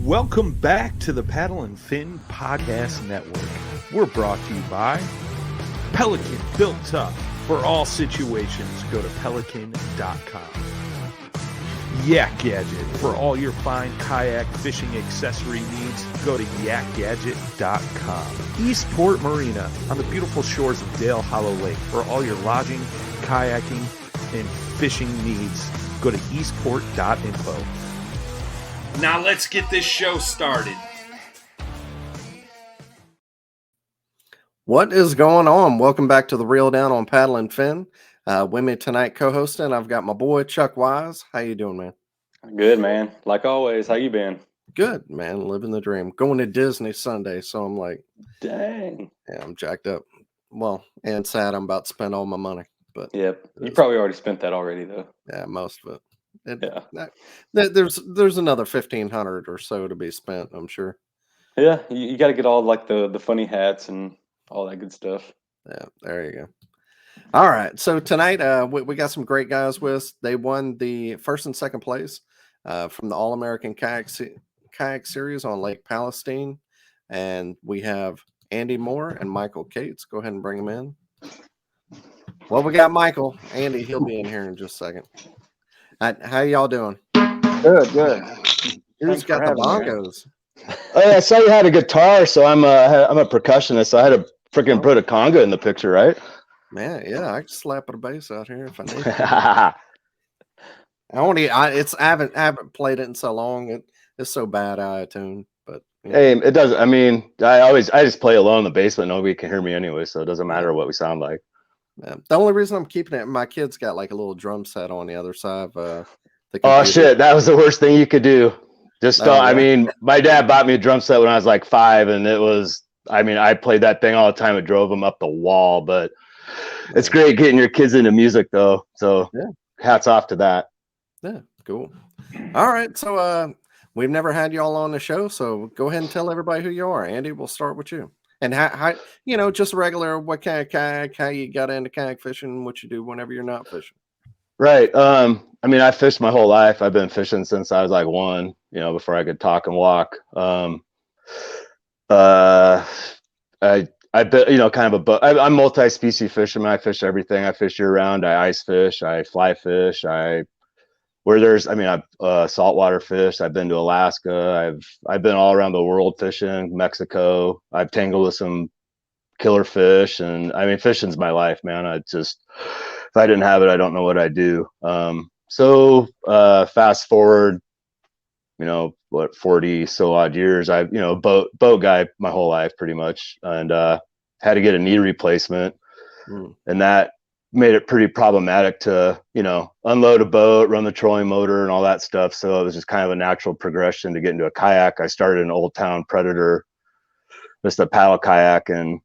Welcome back to the Paddle and Fin Podcast Network. We're brought to you by Pelican, built tough for all situations. Go to pelican.com. Yak Gadget, for all your fine kayak fishing accessory needs. Go to yakgadget.com. Eastport Marina, on the beautiful shores of Dale Hollow Lake. For all your lodging, kayaking, and fishing needs, go to eastport.info. Now let's get this show started. What is going on? Welcome back to the Reel Down on Paddle and Fin. With me tonight co-hosting, I've got my boy Chuck Wise. How you doing, man? Good, man. Like always. How you been? Good, man. Living the dream. Going to Disney Sunday, so I'm like, dang. Yeah, I'm jacked up. Well, and sad I'm about to spend all my money. But yep, you probably already spent that already, though. Yeah, most of it. Yeah. There's another 1,500 or so to be spent, I'm sure. Yeah, you got to get all like the funny hats and all that good stuff. Yeah, there you go. All right, so tonight we got some great guys with us. They won the first and second place from the All American Kayak Series on Lake Palestine, and we have Andy Moore and Michael Cates. Go ahead and bring them in. Well, we got Michael. Andy, he'll be in here in just a second. How y'all doing? Good. Who's got the bongos? I saw you had a guitar, so I'm a percussionist. So I had to freaking put a conga in the picture, right? Man, yeah, I can slap a bass out here if I need. I haven't played it in so long. It's so bad out of tune. But hey, it doesn't. I mean, I just play alone in the basement. Nobody can hear me anyway, so it doesn't matter what we sound like. Yeah. The only reason I'm keeping it, my kid's got like a little drum set on the other side of oh shit, that was the worst thing you could do. I mean, my dad bought me a drum set when I was like 5, and it was, I mean, I played that thing all the time. It drove him up the wall, but it's great getting your kids into music though. So hats off to that. Yeah, cool. All right, so we've never had y'all on the show, so go ahead and tell everybody who you are. Andy, we'll start with you. And how just regular, what kind of kayak, how you got into kayak fishing, what you do whenever you're not fishing. Right. I mean, I fished my whole life. I've been fishing since I was like 1, before I could talk and walk. I bet, kind of I'm multi-species fisherman. I fish everything. I fish year round. I ice fish. I fly fish. I've saltwater fish. I've been to Alaska. I've been all around the world fishing, Mexico. I've tangled with some killer fish, and I mean, fishing's my life, man. If I didn't have it, I don't know what I'd do. So fast forward, 40 so odd years. I, boat guy my whole life pretty much, and had to get a knee replacement, and that made it pretty problematic to, unload a boat, run the trolling motor and all that stuff. So it was just kind of a natural progression to get into a kayak. I started an Old Town Predator, just a paddle kayak, and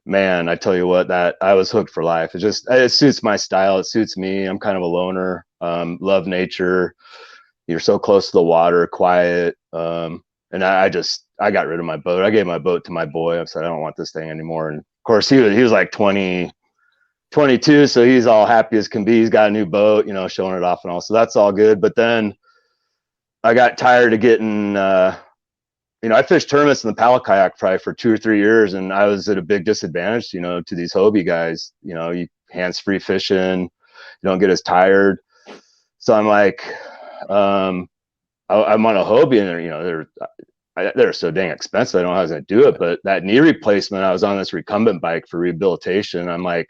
man, I tell you what, that I was hooked for life. It suits my style. It suits me. I'm kind of a loner, love nature. You're so close to the water, quiet. And I got rid of my boat. I gave my boat to my boy. I said, I don't want this thing anymore. And of course he was like 22, so he's all happy as can be. He's got a new boat, showing it off and all. So that's all good. But then I got tired of getting, I fished tournaments in the paddle kayak probably for 2 or 3 years, and I was at a big disadvantage, to these Hobie guys. You hands-free fishing, you don't get as tired. So I'm like, I'm on a Hobie, and they're so dang expensive. I don't know how I was going to do it. But that knee replacement, I was on this recumbent bike for rehabilitation. I'm like,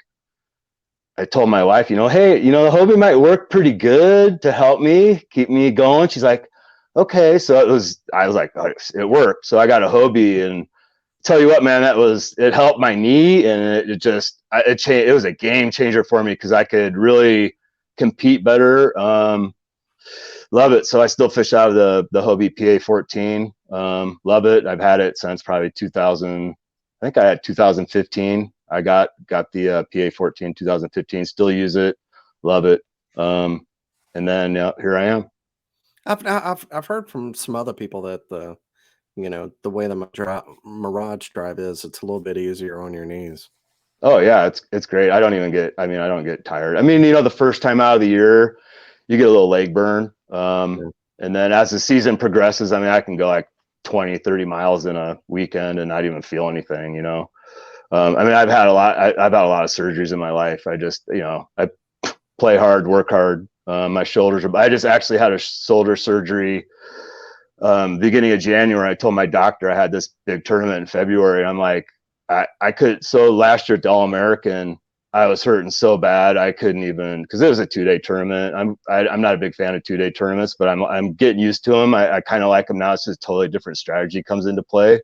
I told my wife, hey, the Hobie might work pretty good to help me, keep me going. She's like, okay. So I was like, oh, it worked. So I got a Hobie, and tell you what, man, it helped my knee, and it changed. It was a game changer for me, because I could really compete better. Love it. So I still fish out of the Hobie PA14. Love it. I've had it since probably 2000. I think I had 2015. I got the PA14 2015. Still use it. Love it. And then here I am. I've heard from some other people that the way the Mirage drive is, it's a little bit easier on your knees. Oh yeah, it's great. I don't get tired. I mean, the first time out of the year, you get a little leg burn. And then as the season progresses, I mean, I can go like 20, 30 miles in a weekend and not even feel anything, you know? I mean, I've had a lot of surgeries in my life. I just, you know, I play hard, work hard. My shoulders I just actually had a shoulder surgery beginning of January. I told my doctor I had this big tournament in February. I'm like, I could, so last year at the All American, I was hurting so bad I couldn't even, because it was a 2-day tournament. I'm not a big fan of 2-day tournaments, but I'm getting used to them. I kind of like them now. It's just totally different strategy comes into play.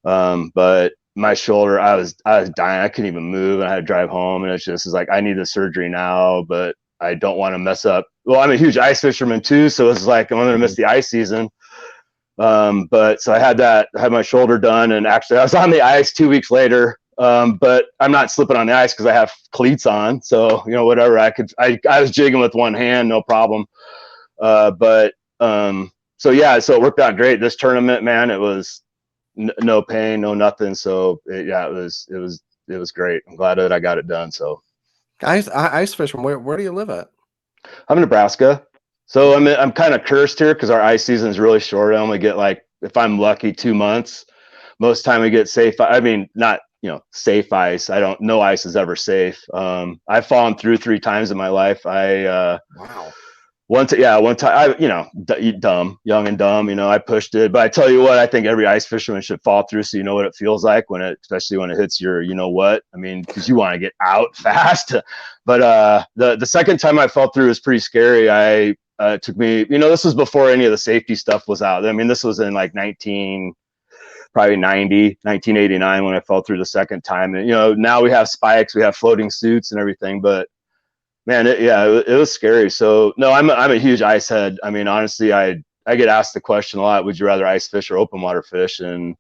But my shoulder, I was dying. I couldn't even move, and I had to drive home. And it's like, I need the surgery now, but I don't want to mess up. Well, I'm a huge ice fisherman too, so it's like I'm going to miss the ice season. But so I had my shoulder done, and actually I was on the ice 2 weeks later. But I'm not slipping on the ice because I have cleats on. So, you know, whatever I was jigging with one hand, no problem. So yeah, so it worked out great. This tournament, man, it was no pain, no nothing. So it was great. I'm glad that I got it done. So ice fishing. Where do you live at? I'm in Nebraska. So I'm kind of cursed here because our ice season is really short. I only get, like, if I'm lucky, 2 months. Most time we get safe. I mean, not, you know, safe ice. No ice is ever safe. I've fallen through 3 times in my life. Wow. One time, young and dumb, you know, I pushed it. But I tell you what, I think every ice fisherman should fall through so you know what it feels like especially when it hits your, you know what, I mean, because you want to get out fast. But the second time I fell through was pretty scary. It took me, you know, this was before any of the safety stuff was out. I mean, this was in like 1989 when I fell through the second time. And, you know, now we have spikes, we have floating suits and everything, but man, it was scary. So no, I'm a huge ice head. I mean, honestly, I get asked the question a lot, would you rather ice fish or open water fish? And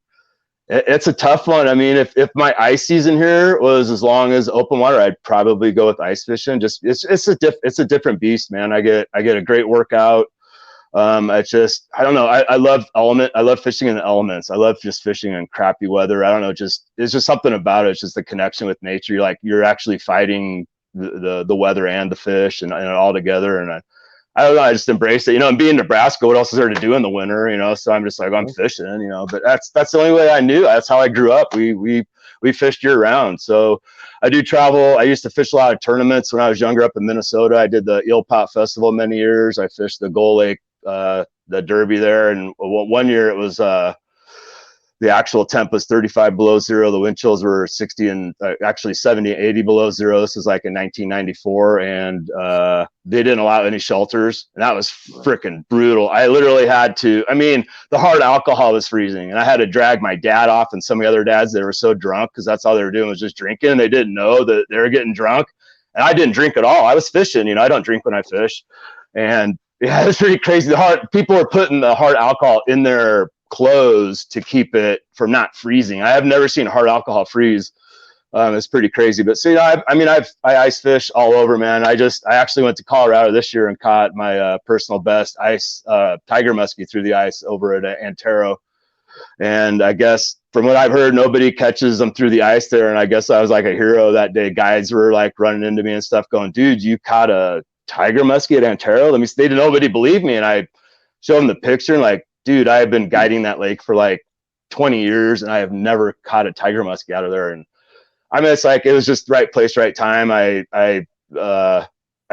it's a tough one. I mean, if my ice season here was as long as open water, I'd probably go with ice fishing. Just it's a different beast, man. I get a great workout. I don't know. I love fishing in the elements. I love just fishing in crappy weather. I don't know. It's just something about it. It's just the connection with nature. You're actually fighting the weather and the fish and all together. And I don't know. I just embraced it, you know, and being in Nebraska, what else is there to do in the winter, you know? So I'm just like, I'm fishing, you know, but that's the only way I knew. That's how I grew up. We fished year round. So I do travel. I used to fish a lot of tournaments when I was younger up in Minnesota. I did the Eel Pot Festival many years. I fished the Gull Lake, the Derby there. And one year it was, the actual temp was 35 below zero. The wind chills were 60 and actually 70, 80 below zero. This was like in 1994. And they didn't allow any shelters. And that was freaking brutal. I literally had to, the hard alcohol was freezing. And I had to drag my dad off and some of the other dads that were so drunk because that's all they were doing was just drinking. And they didn't know that they were getting drunk. And I didn't drink at all. I was fishing. You know, I don't drink when I fish. And yeah, it's pretty crazy. People were putting the hard alcohol in their clothes to keep it from not freezing. I have never seen hard alcohol freeze. It's pretty crazy. But so, you know, I ice fish all over, man. I actually went to Colorado this year and caught my personal best ice tiger muskie through the ice over at Antero. And I guess from what I've heard, nobody catches them through the ice there. And I guess I was like a hero that day. Guys were like running into me and stuff going, dude, you caught a tiger muskie at Antero? Nobody believed me. And I showed them the picture and like, dude, I have been guiding that lake for like 20 years and I have never caught a tiger muskie out of there. And it's like, it was just right place, right time. I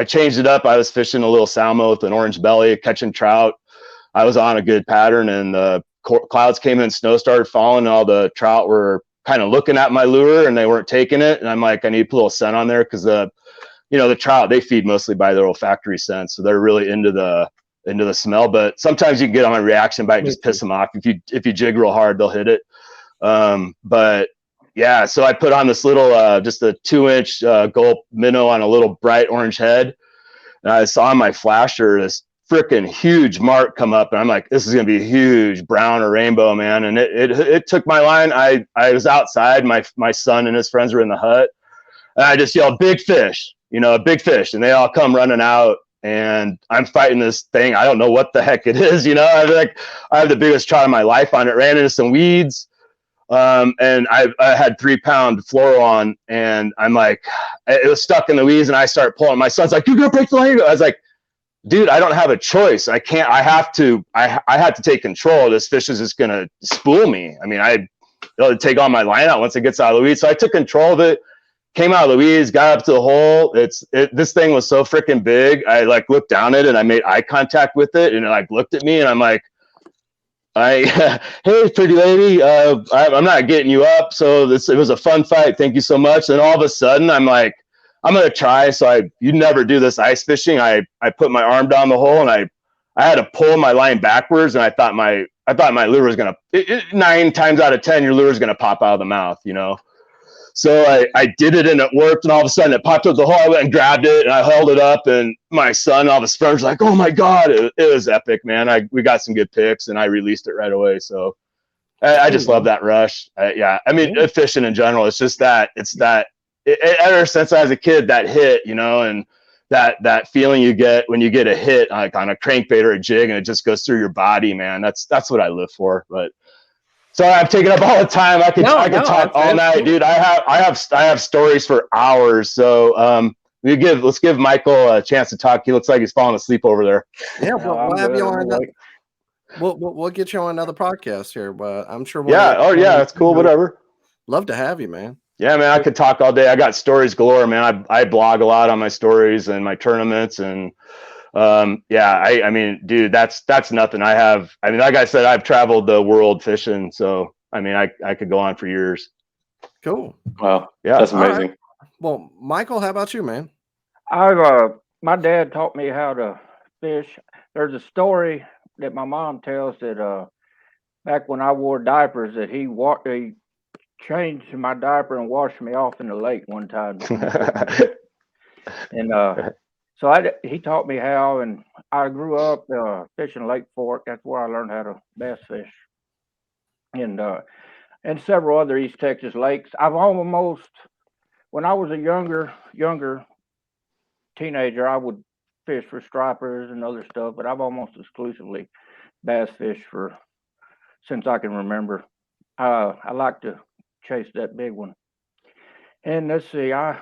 changed it up. I was fishing a little salmo with an orange belly, catching trout. I was on a good pattern and the clouds came in, snow started falling, and all the trout were kind of looking at my lure and they weren't taking it. And I'm like, I need to put a little scent on there because the trout, they feed mostly by their olfactory sense. So they're really into the smell, but sometimes you can get on a reaction bite and just piss them off. If you jig real hard, they'll hit it. But yeah, so I put on this little, just a 2-inch gulp minnow on a little bright orange head. And I saw on my flasher this freaking huge mark come up and I'm like, this is going to be huge, brown or rainbow, man. And it took my line. I was outside. My son and his friends were in the hut and I just yelled, big fish, a big fish. And they all come running out. And I'm fighting this thing. I don't know what the heck it is. I have the biggest trout of my life on it. Ran into some weeds. And I had 3-pound fluoro on and I'm like, it was stuck in the weeds and I start pulling. My son's like, you're going to break the line. I was like, dude, I don't have a choice. I can't. I have to take control. This fish is just gonna spool me. I mean, it'll take all my line out once it gets out of the weeds. So I took control of it. Came out of the weeds, got up to the hole. This thing was so freaking big. I like looked down at it and I made eye contact with it, and it like looked at me, and I'm like, hey, pretty lady, I'm not getting you up. So it was a fun fight. Thank you so much. And all of a sudden, I'm like, I'm gonna try. So you never do this ice fishing. I put my arm down the hole and I had to pull my line backwards, and I thought my lure was gonna 9 times out of 10 your lure is gonna pop out of the mouth, you know. So I did it and it worked, and all of a sudden it popped up the hole. I went and grabbed it and I held it up, and my son, all of a sudden, was like, "Oh my god!" It was epic, man. We got some good picks, and I released it right away. So I just love that rush. Yeah, I mean, fishing in general, it's just that ever since I was a kid, that hit, you know, and that feeling you get when you get a hit like on a crankbait or a jig, and it just goes through your body, man. That's what I live for. But so I've taken up all the time. I could talk all night, dude. I have stories for hours. So let's give Michael a chance to talk. He looks like he's falling asleep over there. Yeah, we'll have you on. We'll get you on another podcast here, but I'm sure. That's cool. Whatever. Love to have you, man. Yeah, man. I could talk all day. I got stories galore, man. I blog a lot on my stories and my tournaments, and I mean, dude, that's nothing. Like I said, I've traveled the world fishing, so I mean, I could go on for years. Cool. Wow. Yeah, that's amazing. Right. Well, Michael, how about you, man? My dad taught me how to fish. There's a story that my mom tells that back when I wore diapers, that he changed my diaper and washed me off in the lake one time. And so he taught me how, and I grew up fishing Lake Fork. That's where I learned how to bass fish, and several other East Texas lakes. When I was a younger teenager, I would fish for stripers and other stuff, but I've almost exclusively bass fished since I can remember. I like to chase that big one. And let's see, I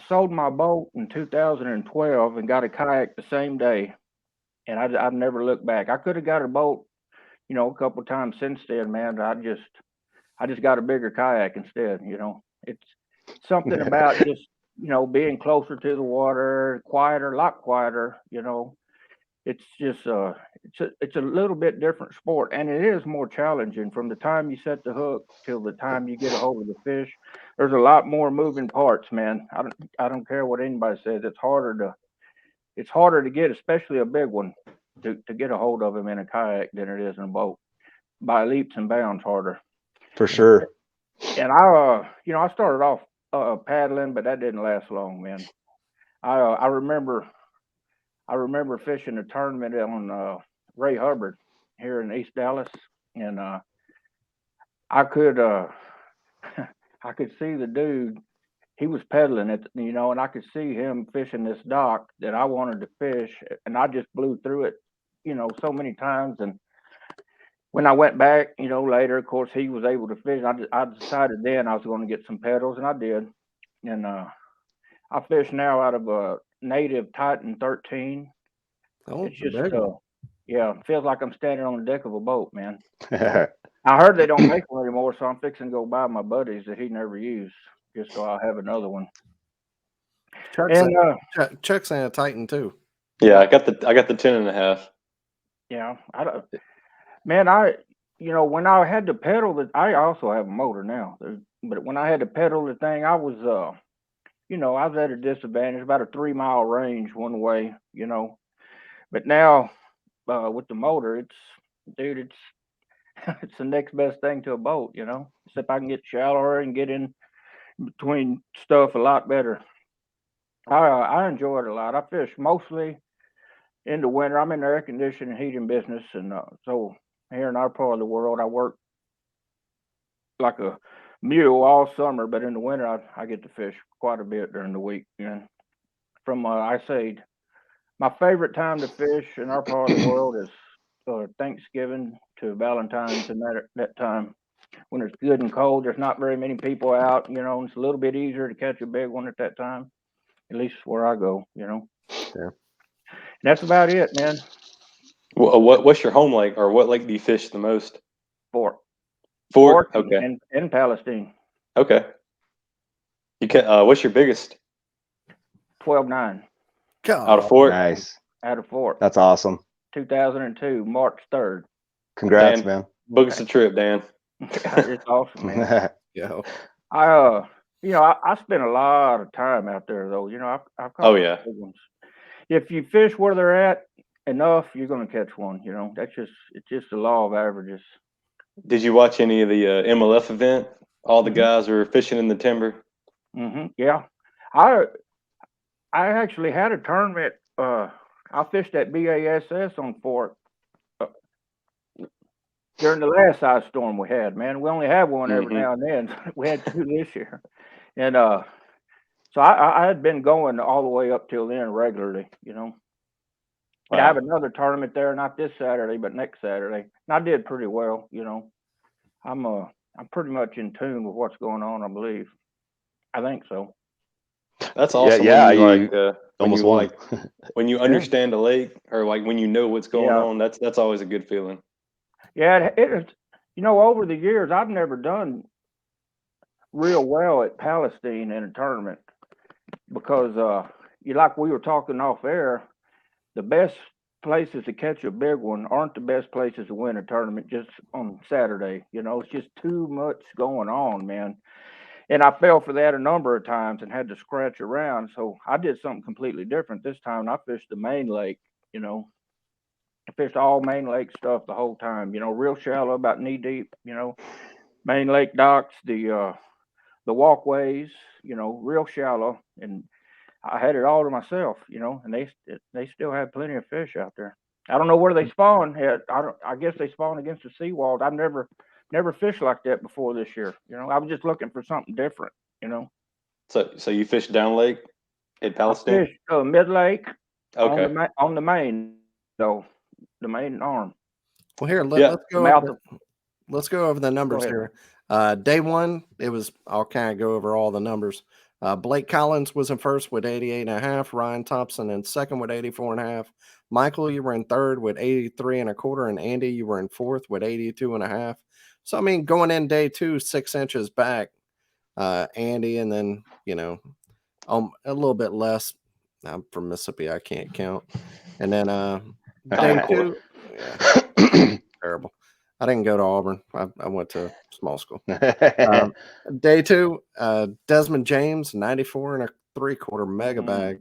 sold my boat in 2012 and got a kayak the same day, and I've never looked back. I could have got a boat, you know, a couple of times since then, man. I just got a bigger kayak instead. You know, it's something about just, you know, being closer to the water, quieter, a lot quieter. You know, it's just it's a little bit different sport, and it is more challenging from the time you set the hook till the time you get a hold of the fish. There's a lot more moving parts, man. I don't care what anybody says. It's harder to get, especially a big one, to get a hold of them in a kayak than it is in a boat. By leaps and bounds harder. For sure. And I started off paddling, but that didn't last long, man. I remember fishing a tournament on Ray Hubbard here in East Dallas, and I could see the dude. He was pedaling it, you know, and I could see him fishing this dock that I wanted to fish, and I just blew through it, you know, so many times. And when I went back, you know, later, of course, he was able to fish. I decided then I was going to get some pedals, and I did. And I fish now out of a native Titan 13. Oh, it's just, it feels like I'm standing on the deck of a boat, man. I heard they don't make them anymore, so I'm fixing to go buy my buddies that he never used, just so I'll have another one. Chuck's saying a Titan too. Yeah, I got the 10.5. Yeah, when I had to pedal I also have a motor now, but when I had to pedal the thing, I was I was at a disadvantage, about a 3-mile range one way, you know. But now with the motor, it's the next best thing to a boat, you know. Except I can get shallower and get in between stuff a lot better. I enjoy it a lot. I fish mostly in the winter. I'm in the air conditioning and heating business, and so here in our part of the world, I work like a mule all summer, but in the winter, I get to fish quite a bit during the week. And from I say, my favorite time to fish in our part of the world is Thanksgiving to Valentine's, and that time when it's good and cold. There's not very many people out, you know. And it's a little bit easier to catch a big one at that time, at least where I go, you know. Yeah. That's about it, man. What's your home lake, or what lake do you fish the most? Fort Fort. Okay. and Palestine. Okay. You can. What's your biggest 12.9 out of God. Fort? Nice. out of Fort. That's awesome. 2002, March 3rd. Congrats, Dan, man. book us a trip, Dan. It's awesome, man. Yeah. I spent a lot of time out there, though. I've caught Oh some yeah. big ones. If you fish where they're at enough, you're going to catch one. It's just the law of averages. Did you watch any of the MLF event? All the Mhm. guys were fishing in the timber. Yeah, I actually had a tournament. I fished at BASS on Fort during the last ice storm we had. Man, we only have one every Mhm. now and then. We had two this year, and so I had been going all the way up till then regularly. But I have Wow. another tournament there, not this Saturday, but next Saturday. And I did pretty well. I'm pretty much in tune with what's going on. I believe. I think so. That's Yeah, awesome yeah, when you you when almost you won. like when you understand a lake, or like when you know what's going Yeah. on. That's always a good feeling. Yeah, it is. Over the years, I've never done real well at Palestine in a tournament because like we were talking off air, the best places to catch a big one aren't the best places to win a tournament just on Saturday. It's just too much going on, man. And I fell for that a number of times and had to scratch around. So I did something completely different this time. I fished the main lake. I fished all main lake stuff the whole time. Real shallow, about knee deep. Main lake docks, the walkways. Real shallow, and I had it all to myself. And they still had plenty of fish out there. I don't know where they spawn. I guess they spawn against the seawall. I've never fished like that before this year. I was just looking for something different. So you fish down lake at I Palestine? fished mid lake Okay. on the main though, the main arm. Well, here Yeah. let's The go mouth over. Let's go over the numbers ahead. here. Day one, I'll kind of go over all the numbers. Blake Collins was in first with 88.5. Ryan Thompson in second with 84.5. Michael, you were in third with 83.25. And Andy, you were in fourth with 82.5. So, I mean, going in day two, 6 inches back, Andy, and then, a little bit less. I'm from Mississippi. I can't count. And then day two, yeah, terrible. I didn't go to Auburn. I went to small school. Day two, Desmond James, 94.75 mega bag.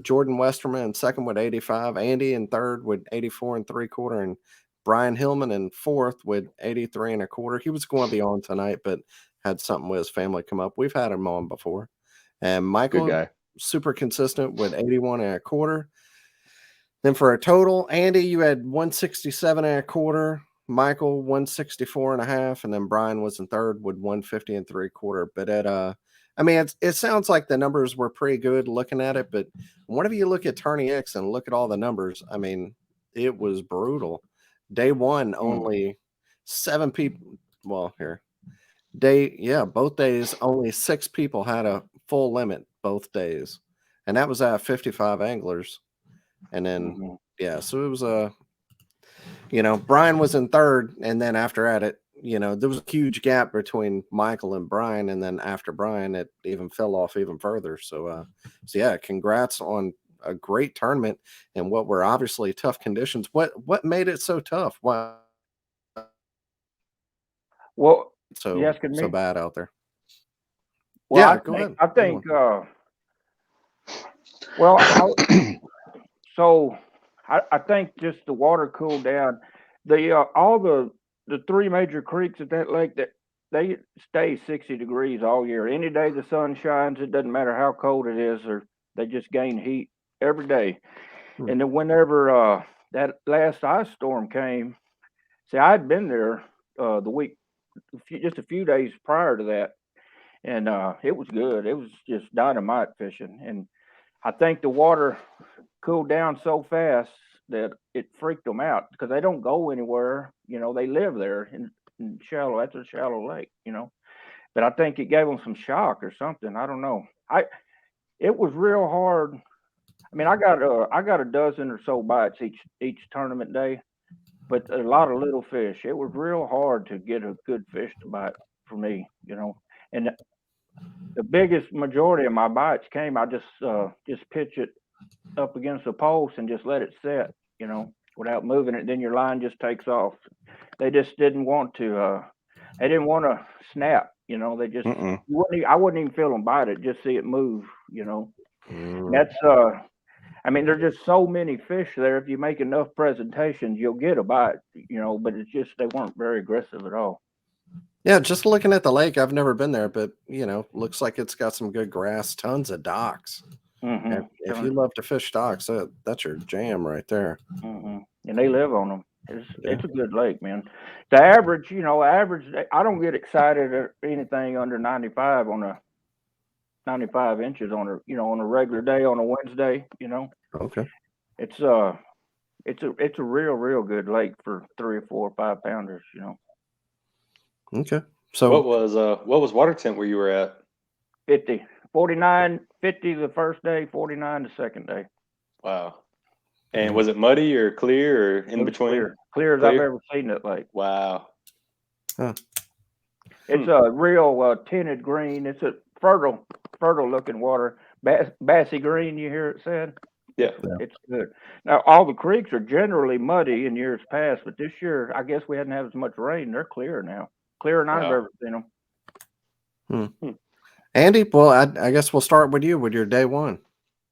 Jordan Westerman in second with 85. Andy in third with 84.75. And Brian Hillman in fourth with 83.25. He was going to be on tonight, but had something with his family come up. We've had him on before. And Good Michael, guy. super consistent with 81.25. Then for a total, Andy, you had 167.25. Michael 164.5, and then Brian was in third with 150.75. But I mean, it sounds like the numbers were pretty good looking at it, but whenever you look at Tourney X and look at all the numbers, I mean, it was brutal. Day one, only 7 people. Well, here, both days, only 6 people had a full limit both days, and that was at 55 anglers. And then, yeah, so it was Brian was in third, and then after that, there was a huge gap between Michael and Brian, and then after Brian, it even fell off even further. So yeah, congrats on a great tournament and what were obviously tough conditions. What made it so tough? Why Well, so you asking me? so bad out there? Well, Yeah, go ahead. I think. So I think just the water cooled down. All the 3 major creeks at that lake, that they stay 60 degrees all year. Any day the sun shines, it doesn't matter how cold it is, or they just gain heat every day. And then whenever that last ice storm came, see, I'd been there the week, just a few days prior to that, and it was good. It was just dynamite fishing, and I think the water cooled down so fast that it freaked them out because they don't go anywhere. They live there in shallow. That's a shallow lake. But I think it gave them some shock or something. I don't know. It was real hard. I mean, I got a dozen or so bites each tournament day, but a lot of little fish. It was real hard to get a good fish to bite for me, And the biggest majority of my bites came. I just pitch it up against the post and just let it set, without moving it. Then your line just takes off. They just didn't want to. They didn't want to snap. They just I wouldn't even feel them bite it. Just see it move. That's I mean, there's just so many fish there. If you make enough presentations, you'll get a bite. But it's just they weren't very aggressive at all. Yeah, just looking at the lake, I've never been there, but looks like it's got some good grass, tons of docks. Mm-hmm. If you love to fish docks, that's your jam right there. Mm-hmm. And they live on them. It's a good lake, man. The average, I don't get excited at anything under 95 on a 95 inches on a regular day on a Wednesday. Okay. It's a real good lake for 3 or 4 or 5 pounders. Okay. So what was water temp where you were at? 50, 49, 50 the first day, 49 the second day. Wow. And was it muddy or clear or in between? Clear as I've ever seen it lake. Wow. Huh. It's a real tinted green. It's a fertile looking water. Bassy green, you hear it said? Yeah. It's good. Now, all the creeks are generally muddy in years past, but this year, I guess we hadn't had as much rain. They're clear now. Clearer than I've ever seen them. Andy, well, I guess we'll start with you with your day one.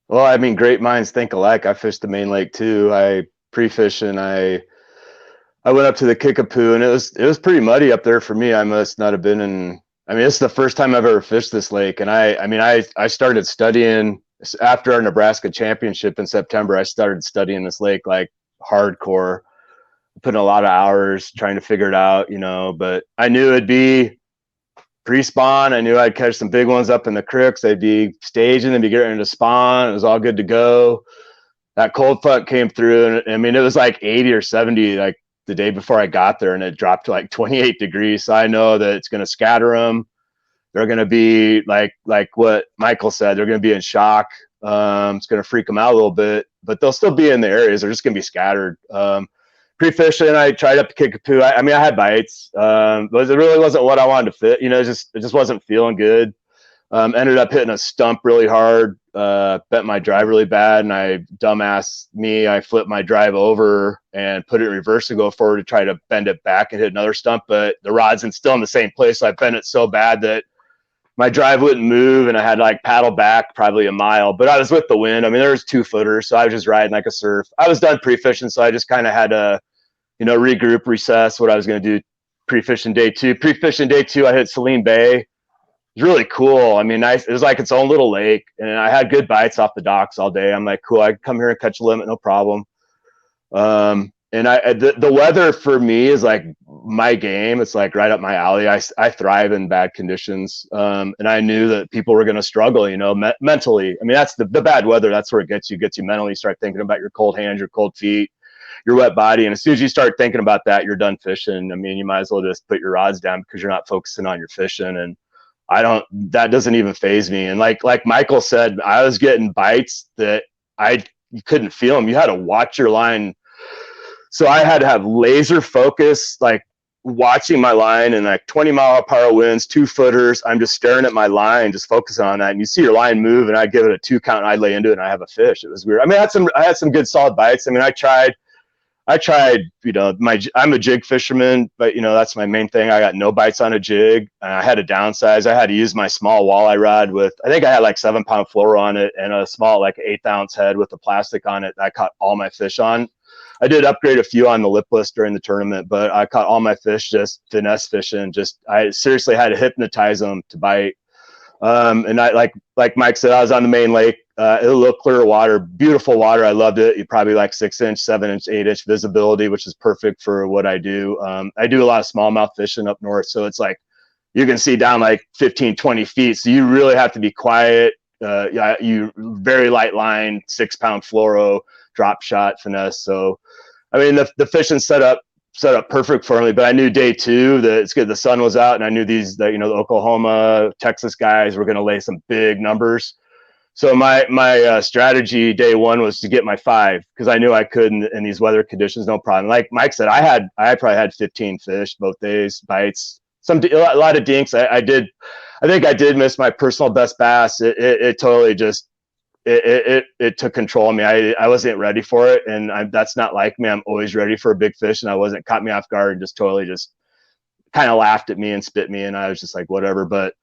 Well, I mean, great minds think alike. I fished the main lake too. I pre-fishing. I went up to the Kickapoo, and it was pretty muddy up there for me. I must not have been in. I mean, it's the first time I've ever fished this lake, and I started studying after our Nebraska championship in September. I started studying this lake like hardcore, putting a lot of hours trying to figure it out, But I knew it'd be pre-spawn. I knew I'd catch some big ones up in the creeks. They'd be staging, they'd be getting ready to spawn. It was all good to go. That cold front came through, and I mean, it was like 80 or 70 like the day before I got there, and it dropped to like 28 degrees. So I know that it's going to scatter them. They're going to be like what Michael said. They're going to be in shock. It's going to freak them out a little bit, but they'll still be in the areas. They're just going to be scattered. Pre-fishing, I tried up the Kickapoo. I mean, I had bites, but it really wasn't what I wanted to fit. It just wasn't feeling good. Ended up hitting a stump really hard, bent my drive really bad, and I flipped my drive over and put it in reverse to go forward to try to bend it back and hit another stump, but the rod's still in the same place. So I bent it so bad that my drive wouldn't move, and I had to like paddle back probably a mile, but I was with the wind. I mean, there was 2 footers, so I was just riding like a surf. I was done pre-fishing, so I just kind of had to, regroup, recess what I was going to do pre-fishing day 2. Pre-fishing day 2, I hit Saline Bay. It was really cool. I mean, it was like its own little lake, and I had good bites off the docks all day. I'm like, cool, I can come here and catch a limit, no problem. And the weather for me is like my game. It's like right up my alley. I thrive in bad conditions. And I knew that people were going to struggle, mentally. I mean, that's the bad weather. That's where it gets you mentally. You start thinking about your cold hands, your cold feet, your wet body. And as soon as you start thinking about that, you're done fishing. I mean, you might as well just put your rods down because you're not focusing on your fishing. And that doesn't even faze me. And like Michael said, I was getting bites that you couldn't feel them. You had to watch your line. So I had to have laser focus, like watching my line and like 20-mile-per-hour winds, 2 footers. I'm just staring at my line, just focusing on that. And you see your line move, and I give it a 2 count, and I lay into it, and I have a fish. It was weird. I mean, I had some good solid bites. I mean, I tried, I'm a jig fisherman, but that's my main thing. I got no bites on a jig. I had to downsize. I had to use my small walleye rod I think I had like 7-pound fluoro on it and a small, like 1/8 ounce head with the plastic on it. I caught all my fish on. I did upgrade a few on the lipless during the tournament, but I caught all my fish just finesse fishing. I seriously had to hypnotize them to bite. And I like Mike said, I was on the main lake. It looked clear water, beautiful water. I loved it. You probably like 6-inch, 7-inch, 8-inch visibility, which is perfect for what I do. I do a lot of smallmouth fishing up north, so it's like you can see down like 15, 20 feet. So you really have to be quiet. You very light line, 6-pound fluoro, drop shot finesse. So I mean, the fishing set up perfect for me, but I knew day 2 that it's good. The sun was out, and I knew the Oklahoma, Texas guys were going to lay some big numbers. So my strategy day one was to get my 5 because I knew I could in these weather conditions, no problem. Like Mike said, I probably had 15 fish both days, bites, a lot of dinks. I think I did miss my personal best bass. It totally just it took control of me. I wasn't ready for it, and that's not like me. I'm always ready for a big fish, and I wasn't, caught me off guard and just totally just kind of laughed at me and spit me, and I was just like whatever. But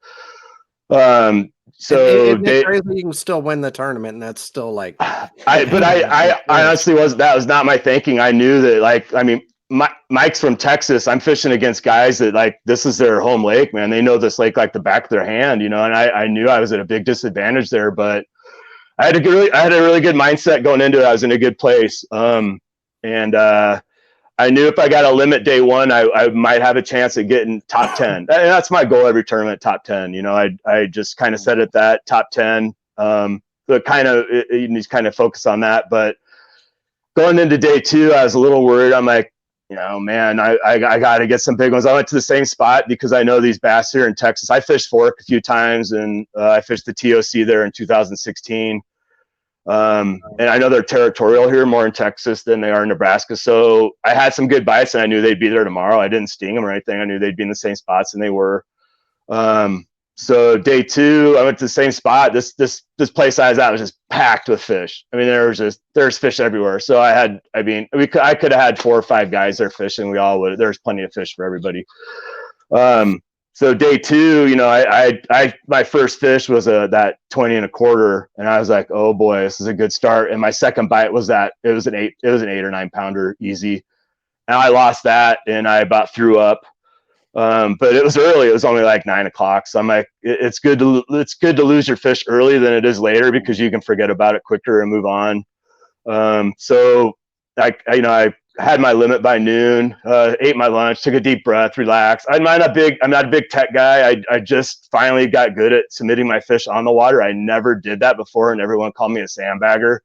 so it's crazy you can still win the tournament, and that's still like I honestly that was not my thinking. I knew that, like, I mean, Mike's from Texas. I'm fishing against guys that, like, this is their home lake, man. They know this lake like the back of their hand, you know, and I knew I was at a big disadvantage there, but I had a really good mindset going into it. I was in a good place. And I knew if I got a limit day one, I might have a chance at getting top 10. And that's my goal every tournament, top 10. You know, I just kind of set it that top 10. But you need to kind of focus on that. But going into day two, I was a little worried. I'm like, you know, man, I got to get some big ones. I went to the same spot because I know these bass here in Texas. I fished Fork a few times, and I fished the TOC there in 2016. And I know they're territorial here more in Texas than they are in Nebraska. So I had some good bites, and I knew they'd be there tomorrow. I didn't sting them or anything. I knew they'd be in the same spots, and they were. So day two, I went to the same spot. This place I was at was just packed with fish. I mean, there's fish everywhere. So I could have had 4 or 5 guys there fishing. We all would. There's plenty of fish for everybody. So day two, you know, my first fish was that 20 1/4, and I was like, oh boy, this is a good start. And my second bite was it was an 8 or 9 pounder easy, and I lost that, and I about threw up. But it was early. It was only like 9 o'clock. So I'm like, it's good to lose your fish early than it is later, because you can forget about it quicker and move on. So I had my limit by noon, ate my lunch, took a deep breath, relaxed. I'm not a big tech guy. I just finally got good at submitting my fish on the water. I never did that before, and everyone called me a sandbagger.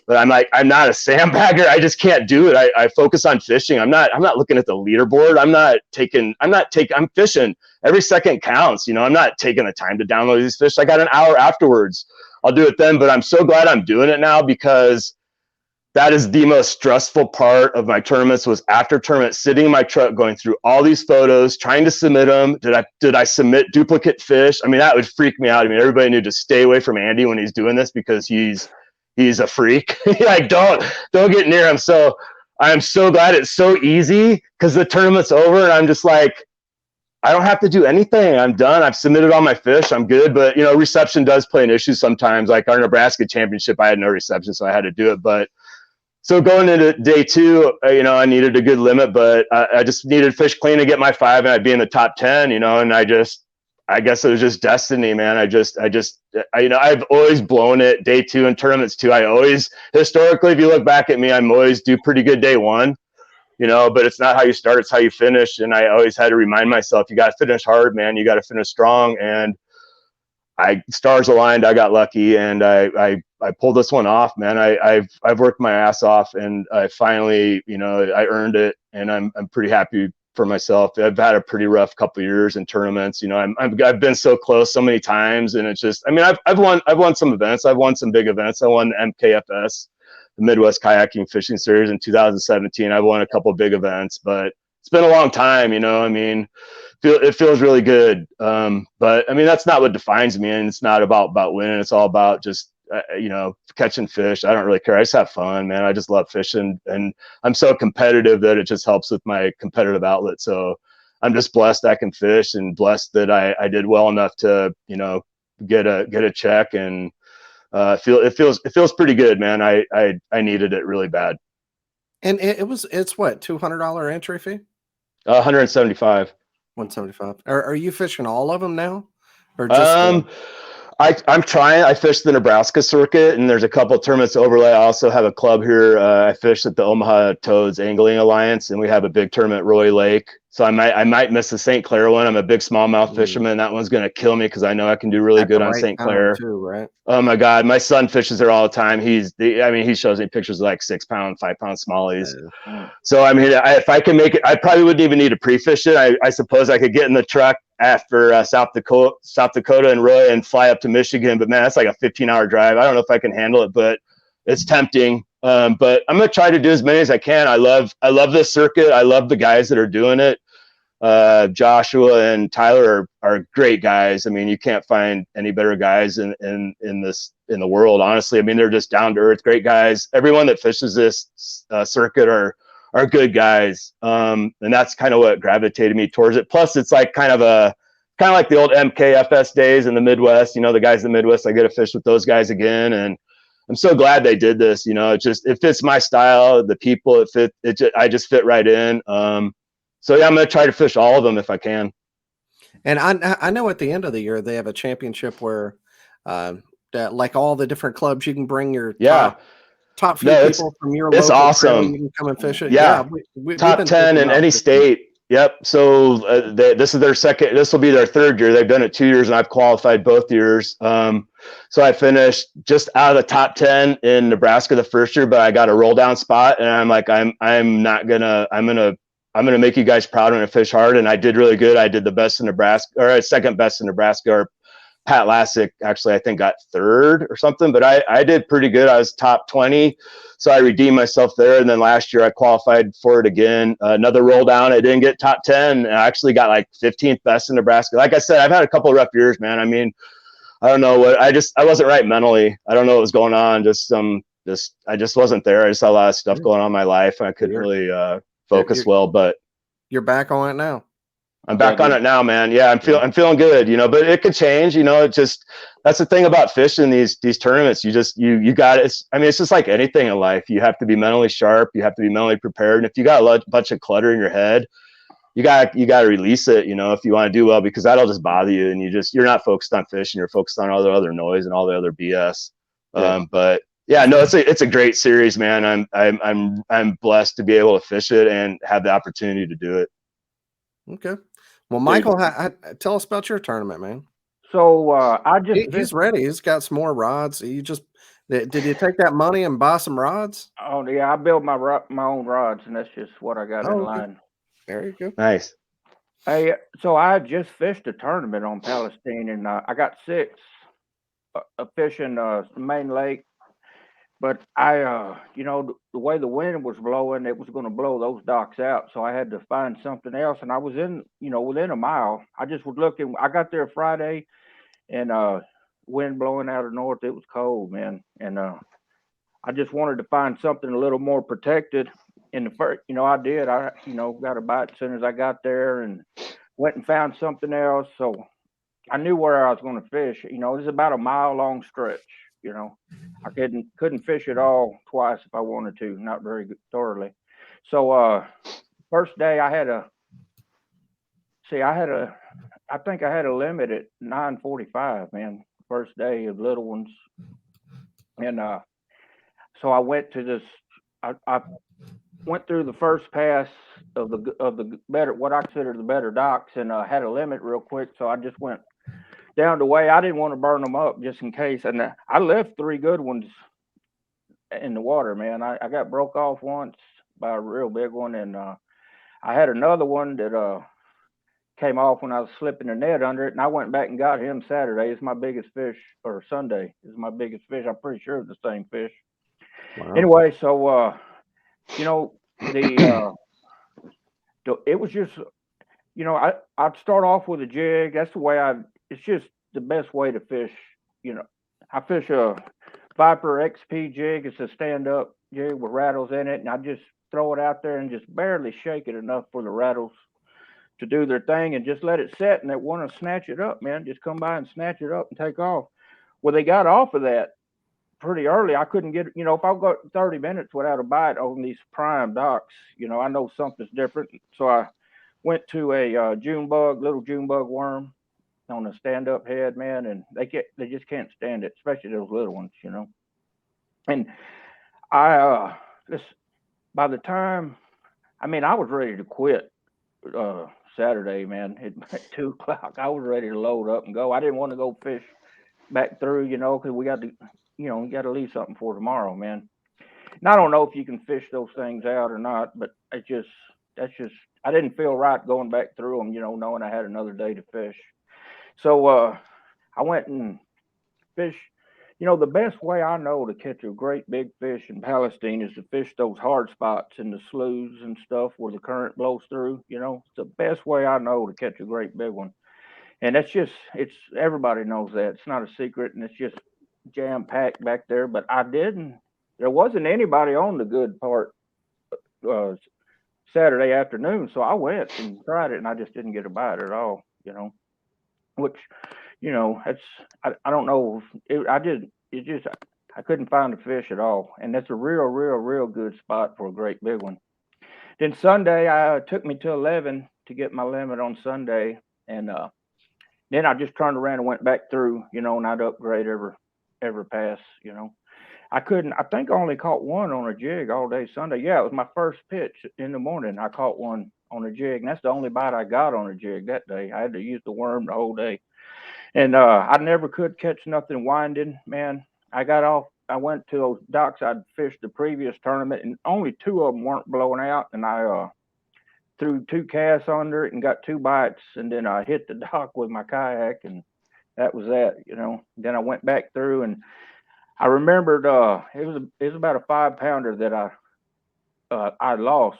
But I'm like, I'm not a sandbagger. I just can't do it. I focus on fishing. I'm not looking at the leaderboard. I'm fishing. Every second counts. You know, I'm not taking the time to download these fish. I got an hour afterwards. I'll do it then. But I'm so glad I'm doing it now, because that is the most stressful part of my tournaments, was after tournament, sitting in my truck, going through all these photos, trying to submit them. Did I submit duplicate fish? I mean, that would freak me out. I mean, everybody knew to stay away from Andy when he's doing this, because he's a freak. Like, don't get near him. So I'm so glad it's so easy, because the tournament's over and I'm just like, I don't have to do anything. I'm done. I've submitted all my fish. I'm good. But, you know, reception does play an issue sometimes. Like our Nebraska championship, I had no reception, so I had to do it. But so going into day two, you know, I needed a good limit, but I just needed fish clean to get my 5, and I'd be in the top 10, you know, and I guess it was just destiny, man. You know, I've always blown it day two in tournaments too. I always, historically, if you look back at me, I'm always do pretty good day one, you know, but it's not how you start, it's how you finish. And I always had to remind myself, you got to finish hard, man. You got to finish strong. And stars aligned. I got lucky, and I pulled this one off, man. I've worked my ass off, and I finally, you know, I earned it, and I'm pretty happy for myself. I've had a pretty rough couple of years in tournaments. You know, I've been so close so many times, and it's just, I mean, I've won some events. I've won some big events. I won the MKFS, the Midwest Kayaking Fishing Series in 2017. I've won a couple of big events, but it's been a long time, you know. I mean, it feels really good. But I mean, that's not what defines me, and it's not about winning. It's all about just, you know, catching fish. I don't really care. I just have fun, man. I just love fishing, and I'm so competitive that it just helps with my competitive outlet. So I'm just blessed I can fish, and blessed that I did well enough to, you know, get a check, and it feels pretty good, man. I needed it really bad. And it's what, $200 entry fee? 175. 175. Are you fishing all of them now, or just? I'm trying. I fish the Nebraska circuit, and there's a couple of tournaments overlay. I also have a club here. I fish at the Omaha Toads Angling Alliance, and we have a big tournament at Roy Lake. So I might miss the St. Clair one. I'm a big smallmouth fisherman. That one's going to kill me because I know I can do really good on St. Clair too, right? Oh my God, my son fishes there all the time. He shows me pictures of like 6 pound, 5 pound smallies. So I mean, if I can make it, I probably wouldn't even need to pre-fish it. I suppose I could get in the truck after South Dakota and Roy and fly up to Michigan. But man, that's like a 15-hour drive. I don't know if I can handle it, but it's tempting. But I'm gonna try to do as many as I can. I love this circuit. I love the guys that are doing it. Joshua and Tyler are great guys. I mean, you can't find any better guys in the world, honestly. I mean, they're just down to earth, great guys. Everyone that fishes this circuit are good guys. And that's kind of what gravitated me towards it. Plus it's like kind of like the old MKFS days in the Midwest, the guys in the Midwest. I get to fish with those guys again. And I'm so glad they did this. It fits my style, the people, I just fit right in. So yeah, I'm going to try to fish all of them if I can. And I know at the end of the year, they have a championship where that like all the different clubs, you can bring your top few people from your local. It's awesome. You can come and fish it. Yeah. Top 10 in any state. Yep. So this is their second. This will be their third year. They've done it 2 years, and I've qualified both years. So I finished just out of the top 10 in Nebraska the first year, but I got a roll down spot, and I'm like, I'm gonna make you guys proud and fish hard. And I did really good. I did the best in Nebraska, or second best in Nebraska. Or Pat Lassick actually, I think, got third or something, but I did pretty good. I was top 20. So I redeemed myself there. And then last year I qualified for it again. Another roll down. I didn't get top 10. And I actually got like 15th best in Nebraska. Like I said, I've had a couple of rough years, man. I mean, I don't know what, I wasn't right mentally. I don't know what was going on. I just wasn't there. I just had a lot of stuff going on in my life. And I couldn't really focus well, but you're back on it now. I'm back on it now, man. Yeah, I'm feeling good, but it could change, that's the thing about fishing these tournaments. You got it. It's just like anything in life. You have to be mentally sharp. You have to be mentally prepared. And if you got a bunch of clutter in your head, you got to release it, if you want to do well, because that'll just bother you. And you're not focused on fishing. You're focused on all the other noise and all the other BS. But yeah, no, it's a great series, man. I'm blessed to be able to fish it and have the opportunity to do it. Okay. Well, Michael, tell us about your tournament, man. So he's ready. He's got some more rods. Did you take that money and buy some rods? Oh yeah, I built my own rods, and that's just what I got in line. There you go. Nice. So I just fished a tournament on Palestine, and I got 6 fishing the main lake. But the way the wind was blowing, it was going to blow those docks out. So I had to find something else. And I was within a mile. I just was looking. I got there Friday, and wind blowing out of north. It was cold, man. And I just wanted to find something a little more protected. In the first, I did. I got a bite as soon as I got there, and went and found something else. So I knew where I was going to fish. It was about a mile-long stretch. I couldn't fish it all twice if I wanted to, not very good, thoroughly. So first day I think I had a limit at 9:45, man. First day of little ones, and so I went to this. I went through the first pass of the better, what I consider the better docks, and had a limit real quick. So I just went down the way. I didn't want to burn them up just in case. And I left 3 good ones in the water, man. I got broke off once by a real big one. And I had another one that came off when I was slipping the net under it. And I went back and got him Saturday. It's my biggest fish, or Sunday is my biggest fish. I'm pretty sure it's the same fish. Wow. Anyway, so, it was just, I'd start off with a jig. That's the way it's just the best way to fish. I fish a Viper XP jig. It's a stand-up jig with rattles in it, and I just throw it out there and just barely shake it enough for the rattles to do their thing, and just let it set. And they want to snatch it up, man. Just come by and snatch it up and take off. Well, they got off of that pretty early. I couldn't get, if I got 30 minutes without a bite on these prime docks, I know something's different. So I went to a little June bug worm on a stand-up head, man, and they just can't stand it, especially those little ones, And by the time, I was ready to quit Saturday, man. At 2 o'clock, I was ready to load up and go. I didn't want to go fish back through, because we got to, we got to leave something for tomorrow, man. And I don't know if you can fish those things out or not, but I didn't feel right going back through them, knowing I had another day to fish. So I went and fished. The best way I know to catch a great big fish in Palestine is to fish those hard spots in the sloughs and stuff where the current blows through. It's the best way I know to catch a great big one. And everybody knows that. It's not a secret, and it's just jam packed back there. But there wasn't anybody on the good part Saturday afternoon, so I went and tried it, and I just didn't get a bite at all. Which, it's I don't know. I couldn't find a fish at all, and that's a real good spot for a great big one. Then Sunday, it took me to 11 to get my limit on Sunday, and then I just turned around and went back through, and I'd upgrade every pass, I think I only caught one on a jig all day Sunday. Yeah, it was my first pitch in the morning. I caught one on a jig, and that's the only bite I got on a jig that day. I had to use the worm the whole day. And I never could catch nothing winding, man. I got off. I went to those docks I'd fished the previous tournament, and only 2 of them weren't blowing out. And I threw 2 casts under it and got 2 bites. And then I hit the dock with my kayak, and that was that, Then I went back through, and I remembered it was about a 5-pounder that I lost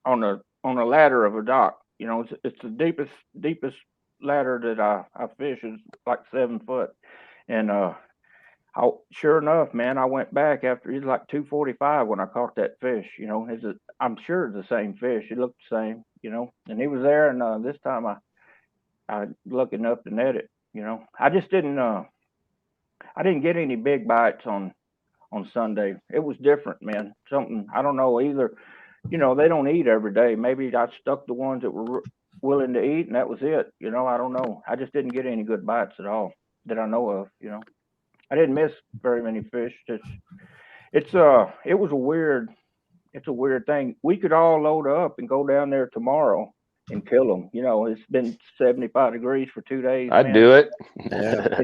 on a ladder of a dock. It's the deepest ladder that I fish is like 7 foot, and sure enough, man, I went back after it was like 2:45 when I caught that fish. I'm sure it's the same fish. It looked the same, and he was there. And this time I lucky enough to net it. I just didn't. I didn't get any big bites on Sunday. It was different, man. Something I don't know either. They don't eat every day. Maybe I stuck the ones that were willing to eat, and that was it. I don't know. I just didn't get any good bites at all that I know of. I didn't miss very many fish. It was a weird thing. We could all load up and go down there tomorrow and kill them. It's been 75 degrees for 2 days. I'd do it. Yeah.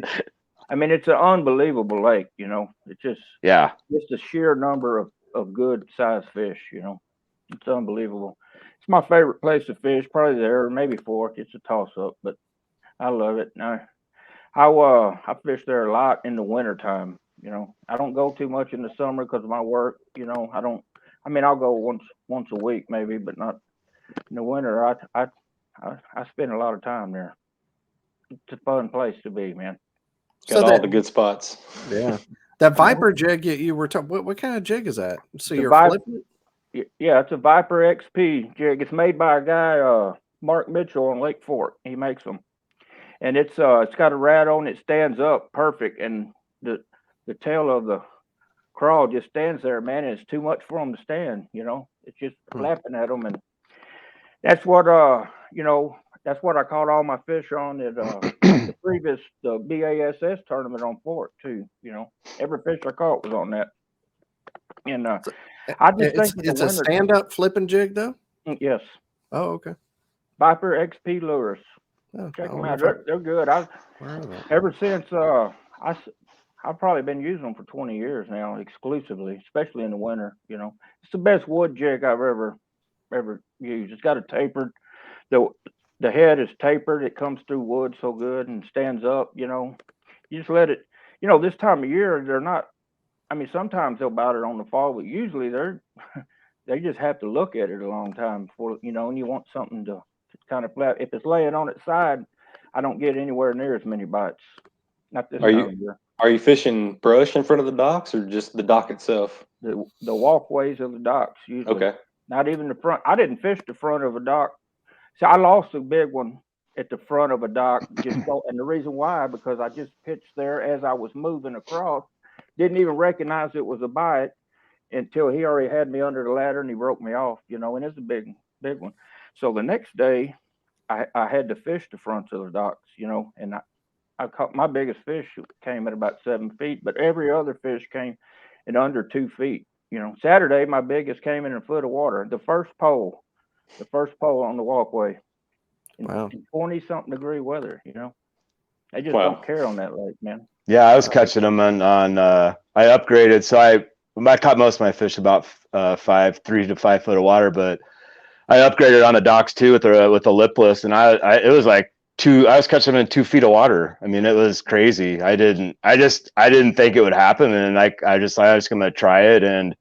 It's an unbelievable lake. It's just the sheer number of good sized fish. It's unbelievable. It's my favorite place to fish. Probably there, maybe Fork. It's a toss up, but I love it. Now, I fish there a lot in the wintertime. I don't go too much in the summer because of my work. I'll go once a week maybe, but not in the winter. I spend a lot of time there. It's a fun place to be, man. Got all the good spots. Yeah. That Viper jig you were talking, what kind of jig is that? So you're flipping it? Yeah, it's a Viper XP jig. It's made by a guy, Mark Mitchell on Lake Fork. He makes them. And it's got a rad on it, stands up perfect, and the tail of the crawl just stands there, man. And it's too much for them to stand, It's just flapping at them, and that's what that's what I caught all my fish on at the previous BASS tournament on Fork too. Every fish I caught was on that. And I just think it's a stand-up flipping jig though. Yes. Oh, okay. Viper XP lures. Oh, Check them out. They're good. Ever since I've probably been using them for 20 years now, exclusively, especially in the winter. It's the best wood jig I've ever used. It's got a tapered. The head is tapered. It comes through wood so good and stands up. You just let it. This time of year they're not. Sometimes they'll bite it on the fall, but usually they just have to look at it a long time before and you want something to kind of flat. If it's laying on its side, I don't get anywhere near as many bites. Not this time of year. Are you fishing brush in front of the docks or just the dock itself? The walkways of the docks usually. Okay. Not even the front. I didn't fish the front of a dock. So I lost a big one at the front of a dock. And the reason why, because I just pitched there as I was moving across. Didn't even recognize it was a bite until he already had me under the ladder and he broke me off, and it's a big one. So the next day I had to fish the fronts of the docks, and I caught my biggest fish came at about 7 feet, but every other fish came in under 2 feet. Saturday, my biggest came in a foot of water. The first pole the first pole on the walkway in Wow. 20-something degree weather, you know. They just Wow. don't care on that lake, man. Yeah, I was catching them on I upgraded, so I caught most of my fish about 3 to 5 foot of water, but I upgraded on the docks too with the lipless, and it was like I was catching them in 2 feet of water. I mean, it was crazy. I didn't think it would happen, and I was gonna try it, and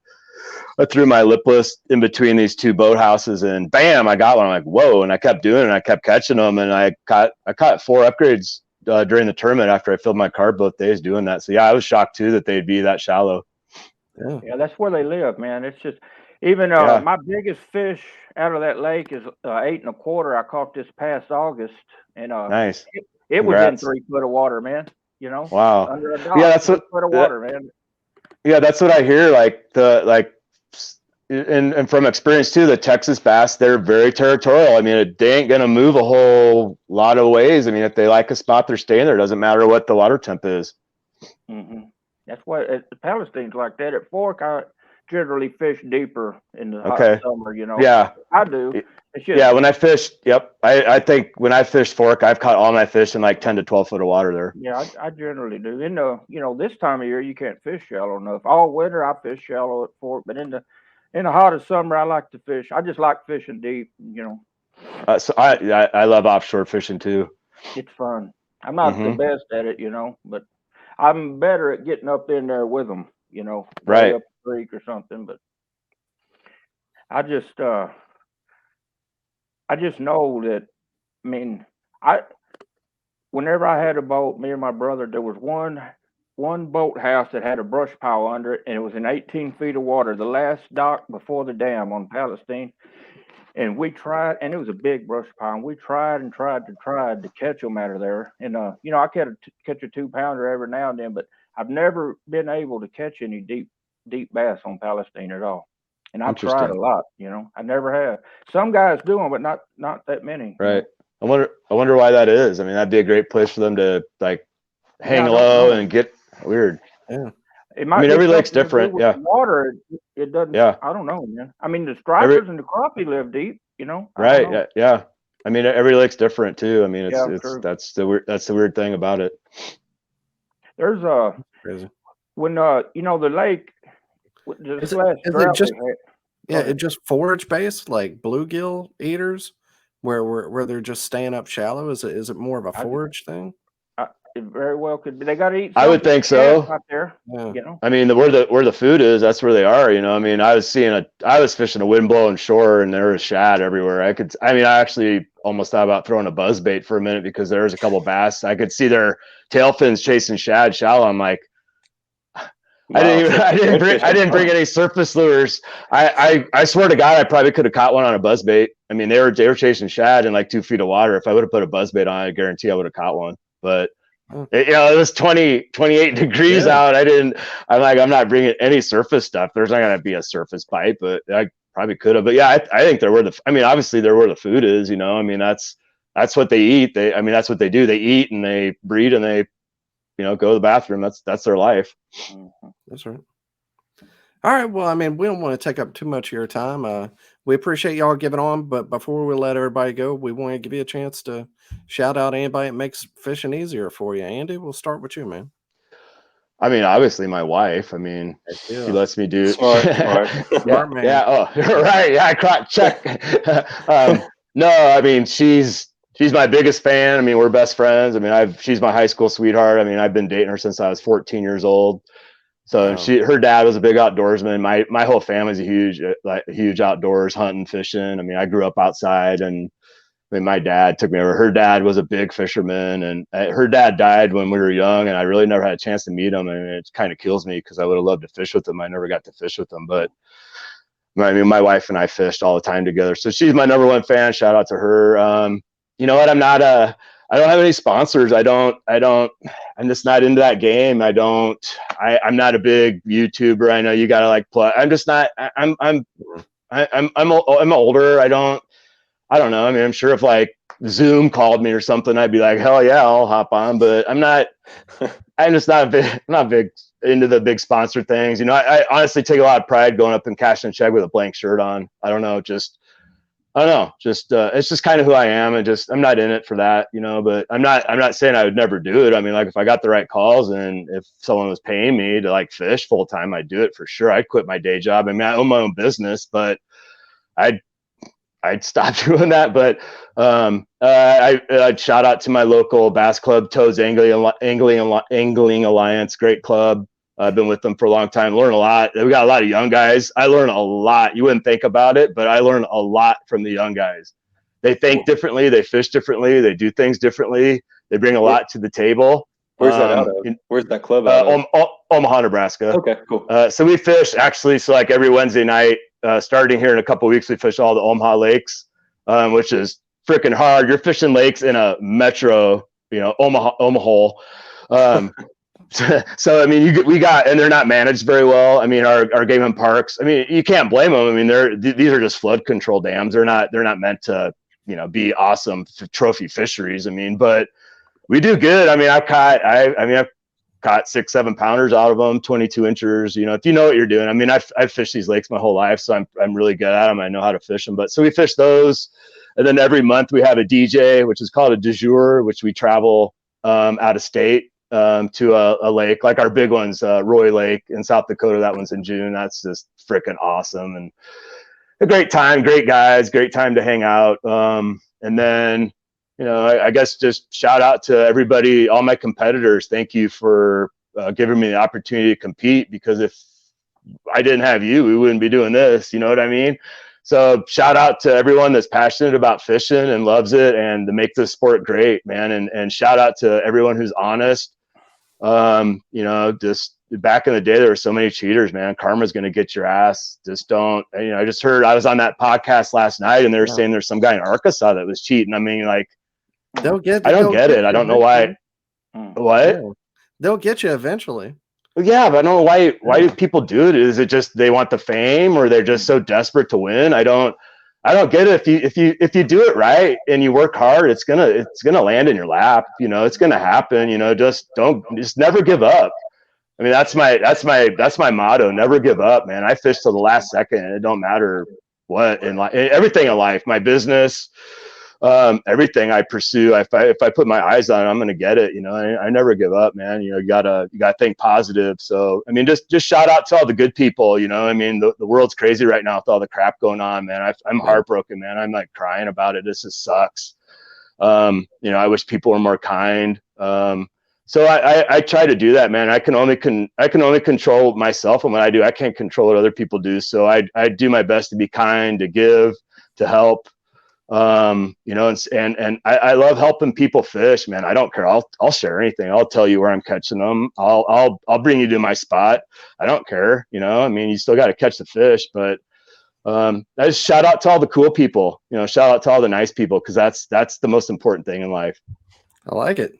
I threw my lipless in between these 2 boathouses, and bam, I got one. I'm like, whoa, and I kept doing it, and I kept catching them, and I caught 4 upgrades during the tournament after I filled my card both days doing that. So yeah, I was shocked too that they'd be that shallow. Yeah, that's where they live, man. It's just even my biggest fish out of that lake is 8 1/4. I caught this past August, and Nice. it was in Congrats. 3 foot of water, man. You know, Wow. under a dock, Yeah, that's 3 foot of water, man. Yeah, that's what I hear. And from experience too, the Texas bass, they're very territorial. I mean, they ain't gonna move a whole lot of ways. I mean, if they like a spot, they're staying there. Doesn't matter what the water temp is. Mm-hmm. That's what the Palestine's like that. At Fork, I generally fish deeper in the hot summer. You know. Yeah, I do. It's just, yeah. When I fished, yep. I think when I fished Fork, I've caught all my fish in like 10 to 12 foot of water there. Yeah, I generally do. In the this time of year, you can't fish shallow enough. All winter, I fish shallow at Fork, but in the hottest summer, I like to fish. I just like fishing deep. You know. So I love offshore fishing too. It's fun. I'm not the best at it, you know, but I'm better at getting up in there with them, you know, right up the creek or something. But I just know that. I mean, whenever I had a boat, me and my brother, there was one boathouse that had a brush pile under it, and it was in 18 feet of water, the last dock before the dam on Palestine. And we tried, and it was a big brush pile. And we tried to catch them out of there. And you know, I catch a 2-pounder every now and then, but I've never been able to catch any deep bass on Palestine at all. And I've tried a lot. You know, I never have. Some guys do them, but not that many. Right. You know? I wonder why that is. I mean, that'd be a great place for them to like hang low and get weird. Yeah. I mean, every lake's different. Yeah. Water, it doesn't. Yeah. I don't know, man. I mean, the stripers and the crappie live deep. You know. Right. Yeah. I mean, every lake's different too. I mean, true. that's the weird thing about it. There's crazy. When you know the lake. Is it just forage based, like bluegill eaters, where they're just staying up shallow? Is it more of a forage thing? It very well could be. They got to eat. I would think so. Out there, yeah. You know. I mean, where the food is, that's where they are. You know. I mean, I was fishing a wind blowing shore, and there was shad everywhere. I actually almost thought about throwing a buzz bait for a minute because there was a couple bass. I could see their tail fins chasing shad shallow. I'm like, wow. I didn't bring any surface lures. I swear to God, I probably could have caught one on a buzz bait. I mean, they were chasing shad in like 2 feet of water. If I would have put a buzz bait on, I guarantee I would have caught one. But it was 28 degrees out. I'm not bringing any surface stuff. There's not going to be a surface bite, but I probably could have. But yeah, I think obviously they're where the food is, you know. I mean, that's what they eat. That's what they do. They eat and they breed and they, you know, go to the bathroom. That's their life. That's right. All right. Well, I mean, we don't want to take up too much of your time. We appreciate y'all giving on, but before we let everybody go, we want to give you a chance to shout out anybody that makes fishing easier for you. Andy, we'll start with you, man. I mean, obviously my wife. I mean, she lets me do smart man. Yeah. Oh, right. Yeah. Check. No, I mean, she's my biggest fan. I mean, we're best friends. I mean, she's my high school sweetheart. I mean, I've been dating her since I was 14 years old. So her dad was a big outdoorsman. My whole family's a huge outdoors, hunting, fishing. I mean, I grew up outside, and I mean, my dad took me over. Her dad was a big fisherman, and her dad died when we were young, and I really never had a chance to meet him. I mean, it kind of kills me because I would have loved to fish with him. I never got to fish with him, but I mean, my wife and I fished all the time together. So she's my number one fan. Shout out to her. You know what? I don't have any sponsors. I'm just not into that game. I'm not a big YouTuber. I know you gotta like play. I'm just not, I'm older. I don't know. I mean, I'm sure if like Zoom called me or something, I'd be like, hell yeah, I'll hop on, but I'm just not big into the big sponsor things. You know, I honestly take a lot of pride going up and cashing a check with a blank shirt on. I don't know. Just, I don't know, just it's just kind of who I am, and just I'm not in it for that, you know. But I'm not saying I would never do it. I mean, like if I got the right calls and if someone was paying me to like fish full time, I'd do it for sure. I'd quit my day job. I mean, I own my own business, but I'd stop doing that. But I'd shout out to my local bass club, Toad's Angling Alliance, great club. I've been with them for a long time. Learn a lot. We got a lot of young guys. I learn a lot. You wouldn't think about it, but I learn a lot from the young guys. They think differently. They fish differently. They do things differently. They bring a lot to the table. Where's that out of? Where's that club out of? Omaha, Nebraska. Okay, cool. So we fish actually. So like every Wednesday night, starting here in a couple of weeks, we fish all the Omaha lakes, which is freaking hard. You're fishing lakes in a metro, Omaha. So I mean, we got, and they're not managed very well. I mean, our game and parks. I mean, you can't blame them. I mean, these are just flood control dams. They're not meant to, be awesome trophy fisheries. I mean, but we do good. I mean, I've caught 6-7 pounders out of them, 22 inchers. If you know what you're doing. I mean, I've fished these lakes my whole life, so I'm really good at them. I know how to fish them. But so we fish those, and then every month we have a DJ, which is called a du jour, which we travel out of state. To a lake, like our big one's Roy Lake in South Dakota. That one's in June. That's just freaking awesome, and a great time, great guys, great time to hang out. And then, I guess just shout out to everybody, all my competitors. Thank you for giving me the opportunity to compete, because if I didn't have you, we wouldn't be doing this. You know what I mean? So shout out to everyone that's passionate about fishing and loves it and to make this sport great, man. And shout out to everyone who's honest. Just back in the day, there were so many cheaters, man. Karma's going to get your ass. Just don't, I just heard, I was on that podcast last night and they were saying there's some guy in Arkansas that was cheating. I mean, like, I don't get it. I don't know why. What? Yeah. They'll get you eventually. Yeah, but I don't know why do people do it? Is it just they want the fame, or they're just so desperate to win? I don't get it. If you do it right and you work hard, it's gonna land in your lap. It's gonna happen. Just never give up. I mean, that's my motto. Never give up, man. I fish till the last second. It don't matter what in life, everything in life, my business, everything I pursue. If I put my eyes on it, I'm going to get it. I never give up, man. You gotta think positive. So, I mean, just shout out to all the good people, I mean, the world's crazy right now with all the crap going on, man. I'm heartbroken, man. I'm like crying about it. This just sucks. I wish people were more kind. So I try to do that, man. I can only control myself and what I do. I can't control what other people do. So I do my best to be kind, to give, to help. And I love helping people fish, man. I don't care. I'll share anything. I'll tell you where I'm catching them. I'll bring you to my spot. I don't care. I mean, you still got to catch the fish, but I just shout out to all the cool people, shout out to all the nice people. 'Cause that's the most important thing in life. I like it.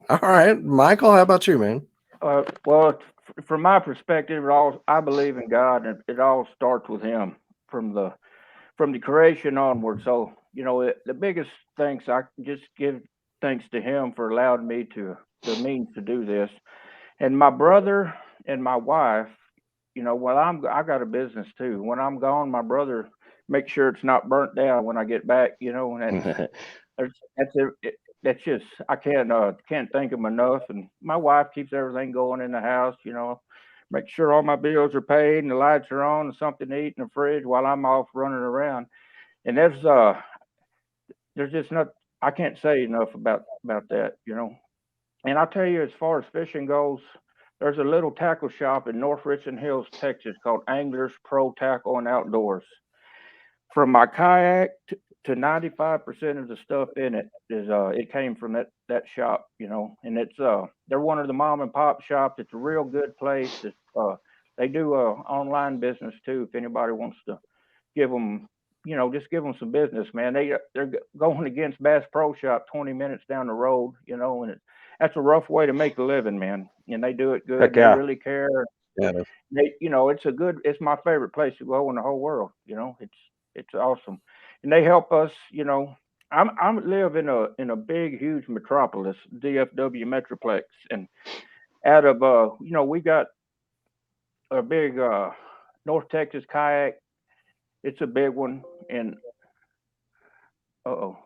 All right, Michael, how about you, man? Well, from my perspective, I believe in God, and it all starts with Him from the creation onward. So, the biggest thanks, I just give thanks to Him for allowing me the means to do this. And my brother and my wife, I got a business too. When I'm gone, my brother makes sure it's not burnt down when I get back, and that's just, I can't thank him enough. And my wife keeps everything going in the house, make sure all my bills are paid and the lights are on and something to eat in the fridge while I'm off running around. And there's just not, I can't say enough about that, And I'll tell you, as far as fishing goes, there's a little tackle shop in North Richland Hills, Texas called Anglers Pro Tackle and Outdoors. From my kayak to 95% of the stuff in it is it came from that shop, and it's they're one of the mom and pop shops. It's a real good place. They do online business too. If anybody wants to give them, just give them some business, man. They're going against Bass Pro Shop 20 minutes down the road, and that's a rough way to make a living, man. And they do it good. Heck yeah. They really care. Yeah. It's my favorite place to go in the whole world. It's awesome. And they help us, I live in a big, huge metropolis, DFW Metroplex. And out of, we got a big, North Texas kayak. It's a big one. And Uh-oh.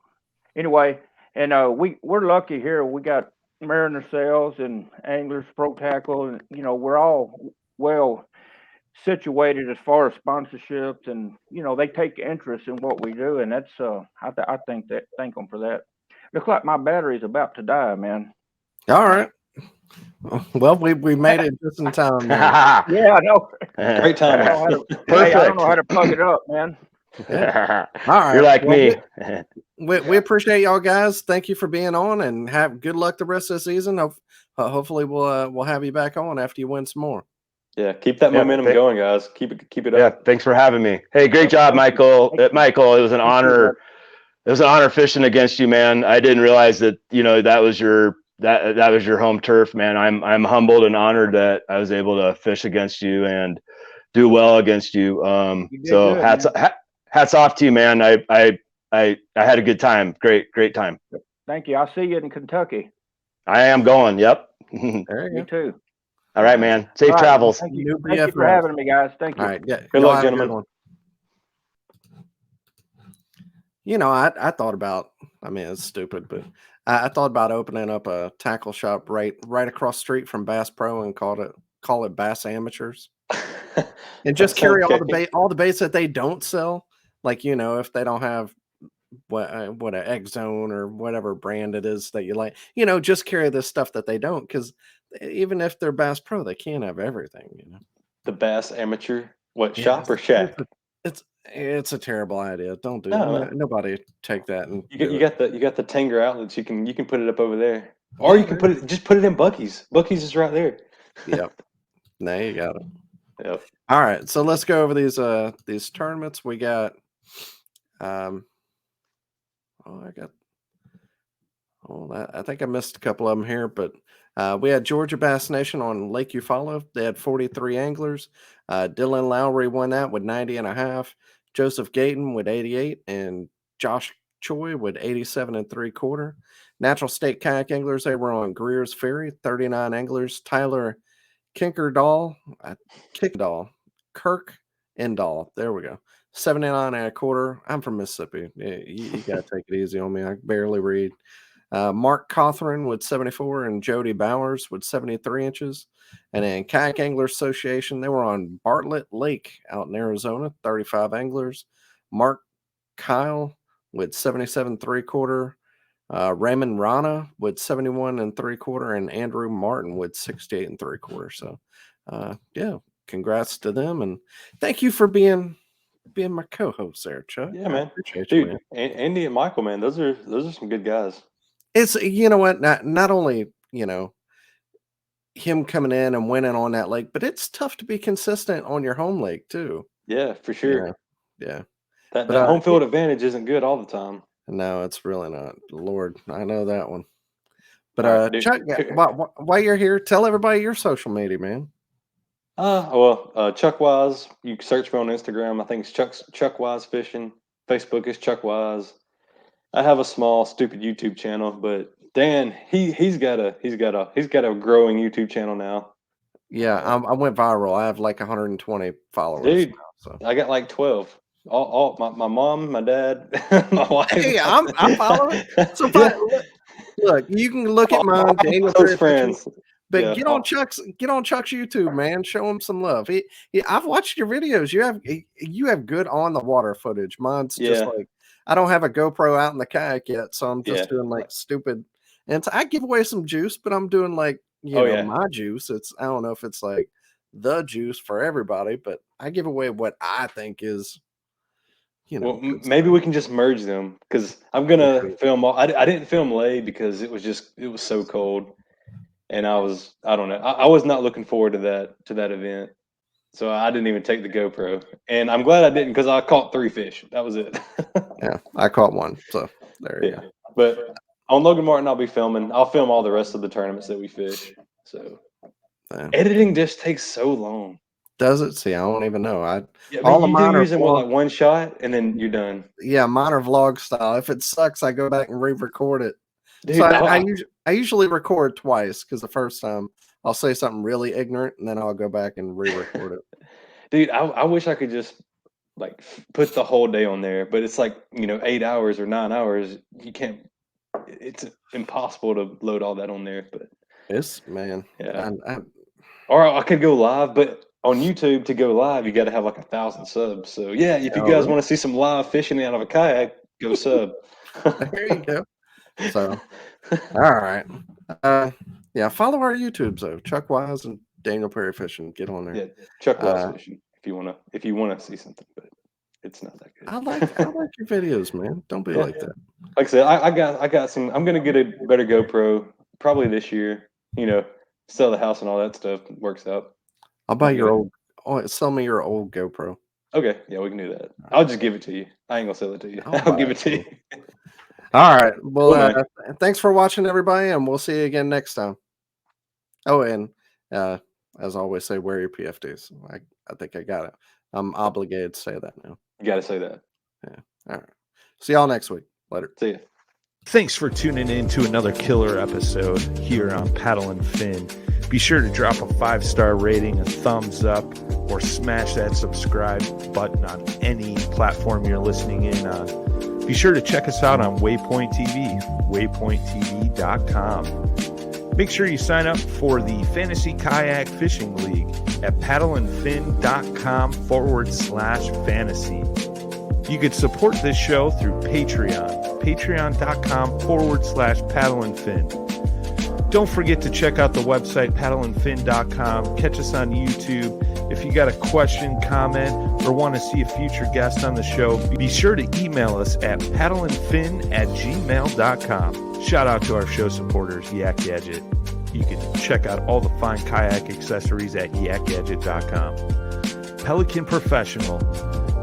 Anyway, and we're lucky here. We got Mariner Sales and Anglers Pro Tackle, and we're all well situated as far as sponsorships, and they take interest in what we do, and that's I thank them for that. Looks like my battery's about to die, man. All right. Well, we made it just in time. Then. Yeah, I know. Great time. Hey, I don't know how to plug it up, man. Yeah. All right. You're like me. We appreciate y'all guys. Thank you for being on, and have good luck the rest of the season. Hopefully we'll have you back on after you win some more. Yeah, keep that momentum going, guys. Keep it up. Yeah, thanks for having me. Hey, great job, Michael. Michael, it was an honor. It was an honor fishing against you, man. I didn't realize that that was your that was your home turf, man. I'm humbled and honored that I was able to fish against you and do well against you. So good, hats off to you, man. I had a good time. Great time. Thank you. I'll see you in Kentucky. I am going. Yep. Me too. All right, man. Safe travels. Thank you for having me, guys. Thank you. All right. Yeah. Good luck, gentlemen. I thought about, I mean, it's stupid, but I thought about opening up a tackle shop right across the street from Bass Pro and call it Bass Amateurs. And just carry all the baits that they don't sell. Like, if they don't have what an X Zone or whatever brand it is that you like, just carry this stuff that they don't, because even if they're Bass Pro, they can't have everything. The Bass Amateur shop or shack? It's a terrible idea. Don't do it. Nobody take that. And you got the Tanger outlets. You can put it up over there, or you can put it in Buc-ee's. Buc-ee's is right there. Yep. Now you got it. Yep. All right, so let's go over these tournaments. We got I think I missed a couple of them here, but we had Georgia Bass Nation on Lake Eufaula. They had 43 anglers. Dylan Lowry won that with 90.5. Joseph Gayton with 88, and Josh Choi with 87 3/4. Natural State Kayak Anglers, they were on Greer's Ferry, 39 anglers. Tyler Kirk Endall, there we go, 79 1/4. I'm from Mississippi. Yeah, you got to take it easy on me. I barely read. Mark Cawthron with 74 and Jody Bowers with 73 inches. And then Kayak Anglers Association, they were on Bartlett Lake out in Arizona, 35 anglers. Mark Kyle with 77 3/4. Raymond Rana with 71 3/4, and Andrew Martin with 68 3/4. So, congrats to them, and thank you for being my co-host there, Chuck. Yeah, man. Appreciate you, man. Andy and Michael, man, those are some good guys. It's what, not only him coming in and winning on that lake, but it's tough to be consistent on your home lake too. Yeah, for sure. Yeah. That home field advantage isn't good all the time. No, it's really not. Lord, I know that one. But Chuck, while you're here, tell everybody your social media, man. Chuck Wise. You can search for on Instagram. I think it's Chuck Wise Fishing. Facebook is Chuck Wise. I have a small stupid YouTube channel, but Dan, he's got a growing YouTube channel now. Yeah, I went viral. I have like 120 followers. Dude, now, so. I got like 12. All my mom, my dad, my wife. Hey, I'm following. So look, you can look at mine, Daniel. Those friends. But get on Chuck's YouTube, man. Show him some love. I've watched your videos. You have good on the water footage. Mine's just like, I don't have a GoPro out in the kayak yet, so I'm just doing like stupid. And I give away some juice, but I'm doing like my juice. I don't know if it's like the juice for everybody, but I give away what I think is. Well, maybe we can just merge them, because I'm gonna film. I didn't film Lay because it was so cold. And I don't know. I was not looking forward to that event, so I didn't even take the GoPro. And I'm glad I didn't, because I caught 3 fish. That was it. Yeah, I caught 1. So there you go. But on Logan Martin, I'll be filming. I'll film all the rest of the tournaments that we fish. So editing just takes so long. Does it? See, I don't even know. All of mine are using like one shot, and then you're done. Yeah, mine are vlog style. If it sucks, I go back and re-record it. Dude, so I usually record twice, because the first time I'll say something really ignorant, and then I'll go back and re-record it. Dude, I wish I could just like put the whole day on there, but it's like, 8 hours or 9 hours. You can't. It's impossible to load all that on there. But it's man, yeah. Or I could go live, but on YouTube to go live, you got to have like 1,000 subs. So yeah, if you guys want to see some live fishing out of a kayak, go sub. There you go. So, all right. Yeah, follow our YouTubes though. Chuck Wise and Daniel Perry Fishing. Get on there. Yeah, Chuck Wise Fishing if you wanna see something, but it's not that good. I like your videos, man. Don't be like that. Like I said, I got some. I'm gonna get a better GoPro probably this year. Sell the house and all that stuff works out. I'll buy your old. Oh, sell me your old GoPro. Okay, yeah, we can do that. I'll just give it to you. I ain't gonna sell it to you. I'll give it to you. All right. Well, thanks for watching, everybody, and we'll see you again next time. Oh, and as I always say, wear your PFDs. I think I got it. I'm obligated to say that now. You got to say that. Yeah. All right. See y'all next week. Later. See ya. Thanks for tuning in to another killer episode here on Paddle and Fin. Be sure to drop a 5-star rating, a thumbs up, or smash that subscribe button on any platform you're listening in on. Be sure to check us out on Waypoint TV, waypointtv.com. Make sure you sign up for the Fantasy Kayak Fishing League at paddleandfin.com/fantasy. You could support this show through Patreon, patreon.com/paddleandfin. Don't forget to check out the website, paddleandfin.com. Catch us on YouTube. If you got a question, comment, or want to see a future guest on the show, be sure to email us at paddleandfin@gmail.com. Shout out to our show supporters, Yak Gadget. You can check out all the fine kayak accessories at yakgadget.com. Pelican Professional.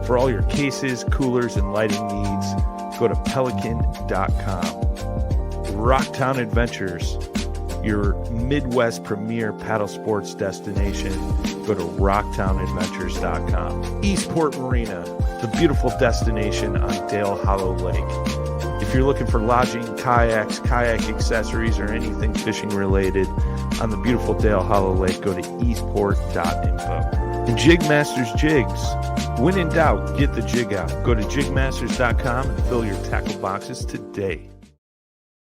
For all your cases, coolers, and lighting needs, go to pelican.com. Rocktown Adventures, your Midwest premier paddle sports destination. Go to rocktownadventures.com. Eastport Marina, the beautiful destination on Dale Hollow Lake. If you're looking for lodging, kayaks, kayak accessories, or anything fishing related on the beautiful Dale Hollow Lake, go to eastport.info. And Jigmasters Jigs. When in doubt, get the jig out. Go to jigmasters.com and fill your tackle boxes today.